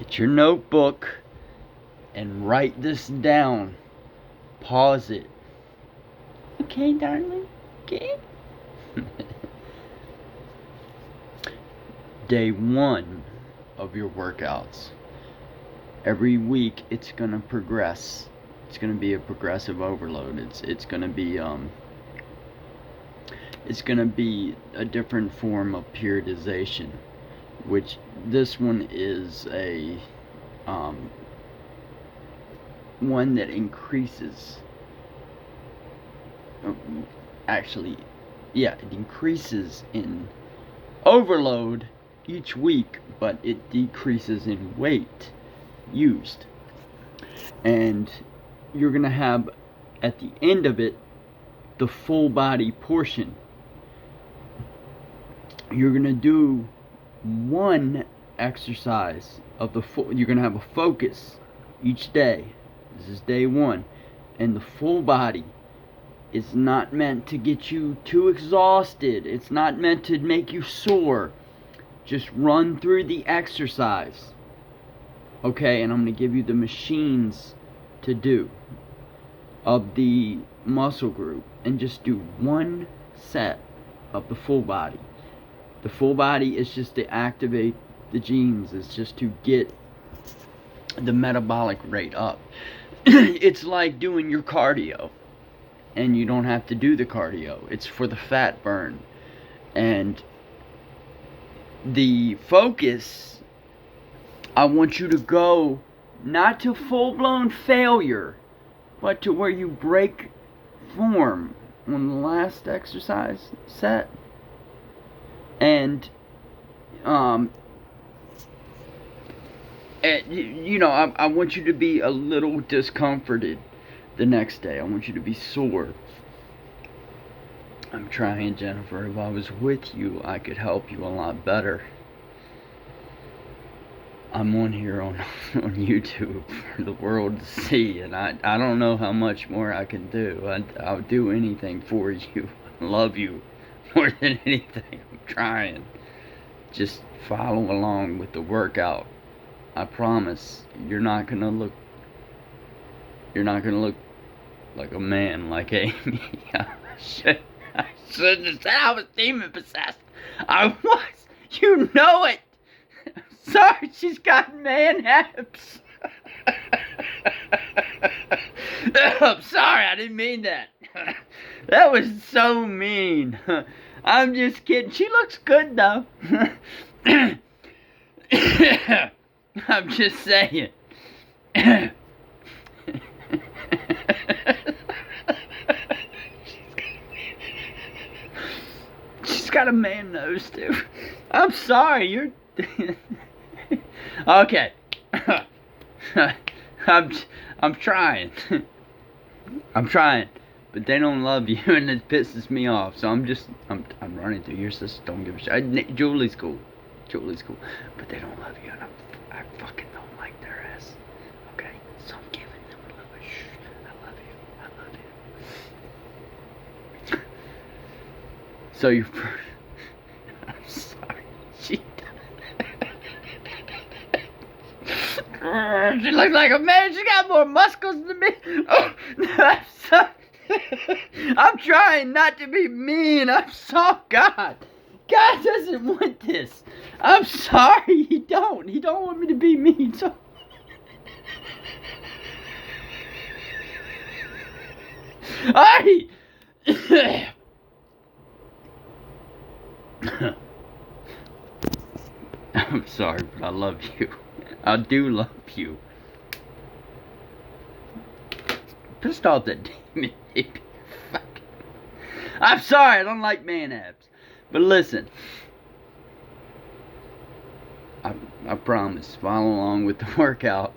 Get your notebook and write this down. Pause it. Okay, darling? Okay? Day 1 of your workouts. Every week it's gonna progress. It's gonna be a progressive overload. It's gonna be a different form of periodization, which this one is a one that increases. It increases in overload each week, but it decreases in weight used. And you're gonna have at the end of it the full body portion. You're gonna do one exercise of the full. You're gonna have a focus each day. This is day 1, and the full body is not meant to get you too exhausted. It's not meant to make you sore. Just run through the exercise. Okay, and I'm going to give you the machines to do of the muscle group, and just do one set of the full body. The full body is just to activate the genes. It's just to get the metabolic rate up. It's like doing your cardio, and you don't have to do the cardio. It's for the fat burn. And the focus, I want you to go not to full-blown failure, but to where you break form on the last exercise set. And I want you to be a little discomforted the next day. I want you to be sore. I'm trying, Jennifer. If I was with you, I could help you a lot better. I'm on here on YouTube for the world to see, and I don't know how much more I can do. I'll do anything for you. I love you more than anything. I'm trying. Just follow along with the workout. I promise you're not gonna look like a man like Amy. I shouldn't have said I was demon possessed. I was. You know it. Sorry, she's got man abs. I'm sorry, I didn't mean that. That was so mean. I'm just kidding. She looks good though. I'm just saying. She's got a man nose too. I'm sorry, you're okay. I'm trying. I'm trying, but they don't love you, and it pisses me off. So I'm running through your sister. Don't give a shit. Julie's cool, but they don't love you, and I fucking don't like their ass. Okay, so I'm giving them a little shh. I love you. So you. I'm sorry. She looks like a man. She got more muscles than me. Oh, I'm sorry. I'm trying not to be mean. I'm sorry. God doesn't want this. I'm sorry. He don't want me to be mean. So. Alright. I'm sorry, but I love you. I do love you. Pissed off that demon baby. Fuck. I'm sorry, I don't like man abs. But listen. I promise, follow along with the workout,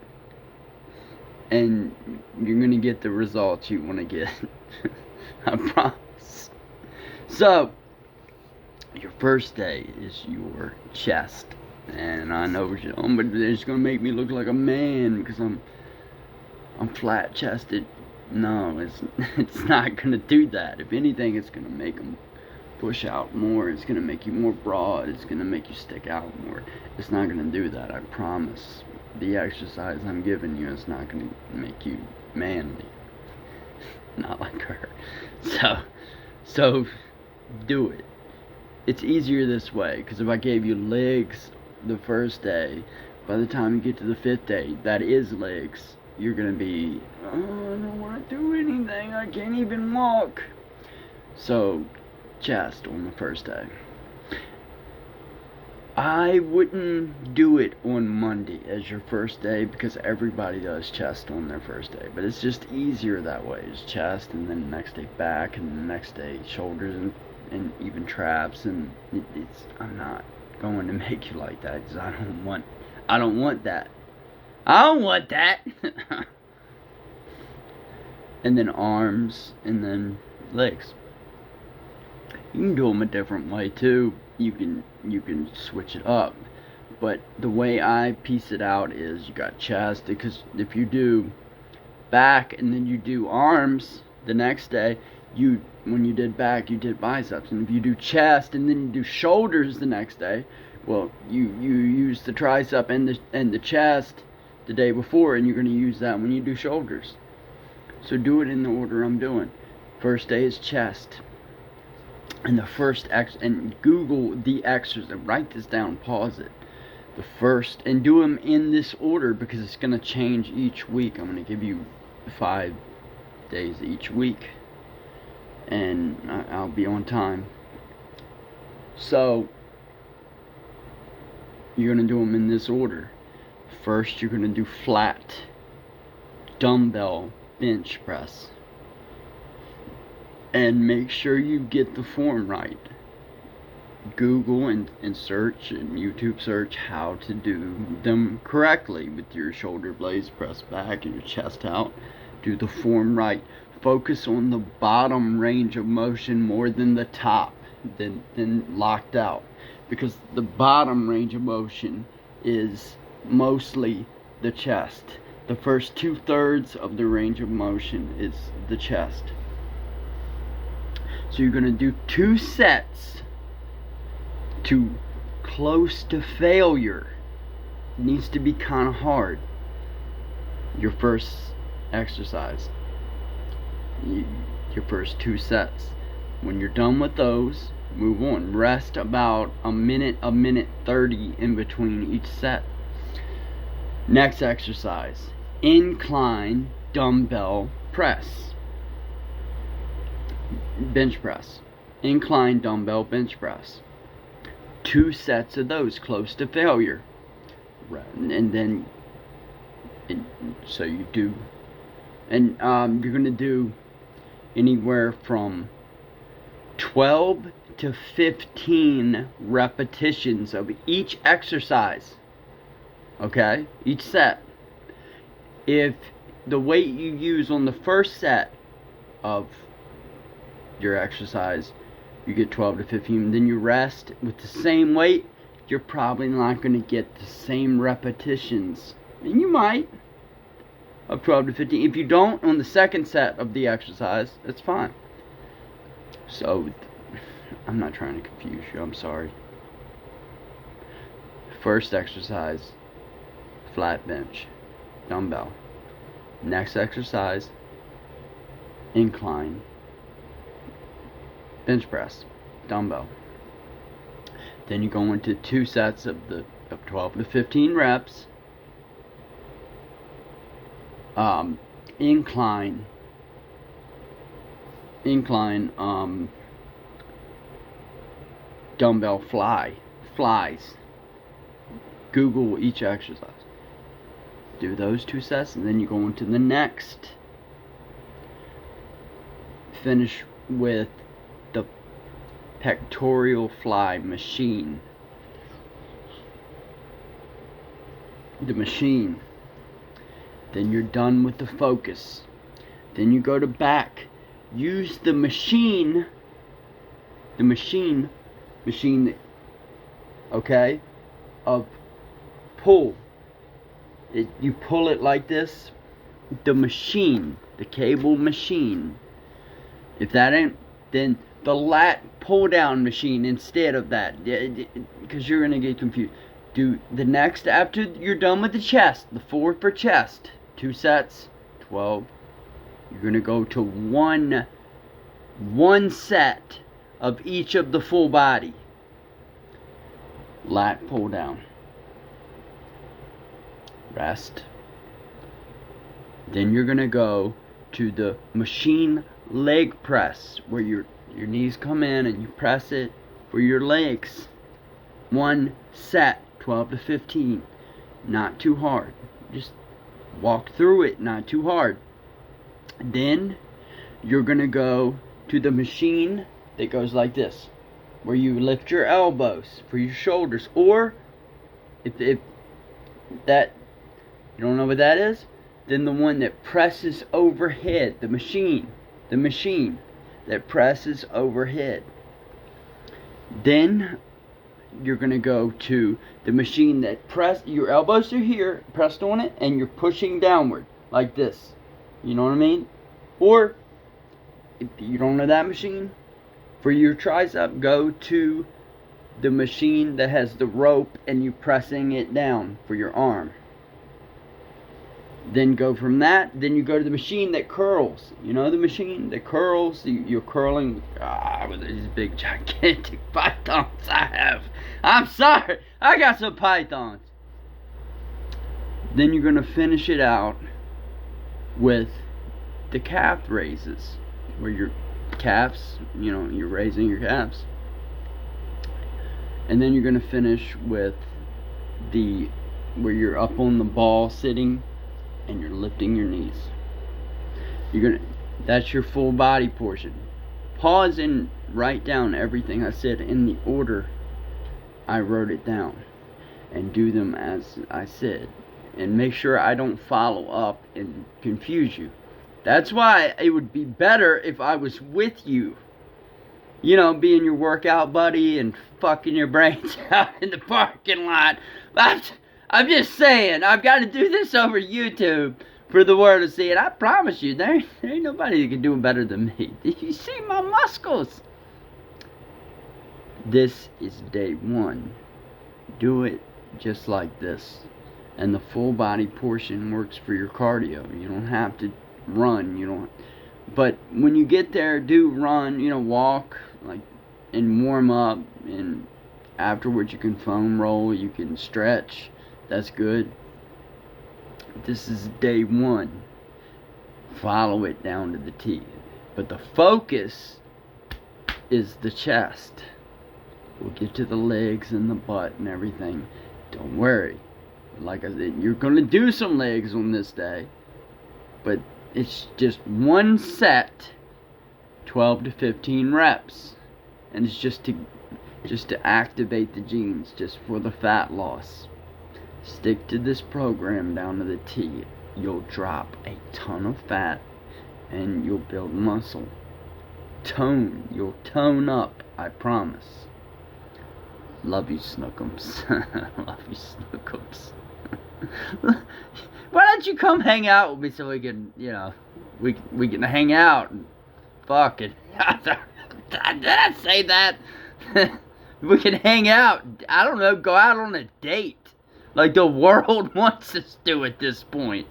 and you're gonna get the results you want to get. I promise. So, your first day is your chest. And I know, but it's gonna make me look like a man because I'm flat chested. No, it's not gonna do that. If anything, it's gonna make them push out more. It's gonna make you more broad. It's gonna make you stick out more. It's not gonna do that, I promise. the exercise I'm giving you is not going to make you manly. Not like her. So do it. It's easier this way, because if I gave you legs the first day, by the time you get to the 5th day, that is legs, you're going to be, oh, I don't want to do anything, I can't even walk. So, chest on the first day. I wouldn't do it on Monday as your first day, because everybody does chest on their first day, but it's just easier that way. It's chest, and then the next day back, and the next day shoulders, and even traps, and I'm not going to make you like that, because I don't want that. I don't want that. And then arms, and then legs. You can do them a different way too. You can switch it up, but the way I piece it out is you got chest, because if you do back and then you do arms the next day, when you did back, you did biceps, and if you do chest and then you do shoulders the next day, well, you use the tricep and the chest the day before, and you're going to use that when you do shoulders. So do it in the order I'm doing. First day is chest, and the first and Google the exercise, write this down, pause it. The first, and do them in this order, because it's going to change each week. I'm going to give you 5 days each week, and I'll be on time. So you're going to do them in this order. First, you're going to do flat dumbbell bench press, and make sure you get the form right. Google and search, and YouTube search how to do them correctly with your shoulder blades pressed back and your chest out. Do the form right. Focus on the bottom range of motion more than the top, than locked out, because the bottom range of motion is mostly the chest. The first 2/3 of the range of motion is the chest. So you're going to do 2 sets to close to failure. It needs to be kind of hard. Your first exercise, your first 2 sets. When you're done with those, move on. Rest about a minute 30 in between each set. Next exercise, incline dumbbell press. Bench press. Incline dumbbell bench press. 2 sets of those, close to failure. And then, so you do, and you're going to do anywhere from 12 to 15 repetitions of each exercise. Okay? Each set. If the weight you use on the first set of your exercise, you get 12 to 15, then you rest with the same weight, you're probably not going to get the same repetitions. And you might, of 12 to 15. If you don't on the second set of the exercise, it's fine. So, I'm not trying to confuse you, I'm sorry. First exercise, flat bench, dumbbell. Next exercise, incline bench press, dumbbell. Then you go into 2 sets of 12 to 15 reps. Incline dumbbell flies. Google each exercise. Do those 2 sets, and then you go into the next. Finish with the pectoral fly machine. The machine. Then you're done with the focus. Then you go to back. Use the machine, okay, of pull. You pull it like this. The machine, the cable machine. If that ain't, then the lat pull down machine instead of that, because you're gonna get confused. Do the next after you're done with the chest, the 4 for chest, 2 sets, 12. You're going to go to one set of each of the full body. Lat pull down. Rest. Then you're going to go to the machine leg press, where your knees come in and you press it for your legs. 1 set, 12 to 15. Not too hard. Just walk through it, not too hard. Then you're going to go to the machine that goes like this, where you lift your elbows for your shoulders. Or if that, you don't know what that is, then the one that presses overhead, the machine that presses overhead. Then you're going to go to the machine that your elbows are here, pressed on it, and you're pushing downward like this. You know what I mean? Or if you don't know that machine, for your tricep, go to the machine that has the rope and you pressing it down for your arm. Then go from that, then you go to the machine that curls. You know the machine that curls? You're curling with these big gigantic pythons I have. I'm sorry, I got some pythons. Then you're going to finish it out with the calf raises, where your calves, you're raising your calves. And then you're going to finish with where you're up on the ball sitting and you're lifting your knees. That's your full body portion. Pause and write down everything I said in the order I wrote it down, and do them as I said, and make sure I don't follow up and confuse you. That's why it would be better if I was with you, being your workout buddy and fucking your brains out in the parking lot. I'm just saying, I've got to do this over YouTube for the world to see it. I promise you, there ain't nobody that can do it better than me. Did you see my muscles? This is day 1. Do it just like this. And the full body portion works for your cardio. You don't have to run, but when you get there, do run, walk, and warm up, and afterwards you can foam roll, you can stretch. That's good. This is day 1. Follow it down to the T. But the focus is the chest. We'll get to the legs and the butt and everything. Don't worry. Like I said, you're going to do some legs on this day. But it's just 1 set, 12 to 15 reps. And it's just to activate the genes, just for the fat loss. Stick to this program down to the T. You'll drop a ton of fat and you'll build muscle. You'll tone up, I promise. Love you, Snookums. Love you, Snookums. Why don't you come hang out with me so we can, we can hang out and fucking. Did I say that? We can hang out. I don't know, go out on a date. Like the world wants us to at this point.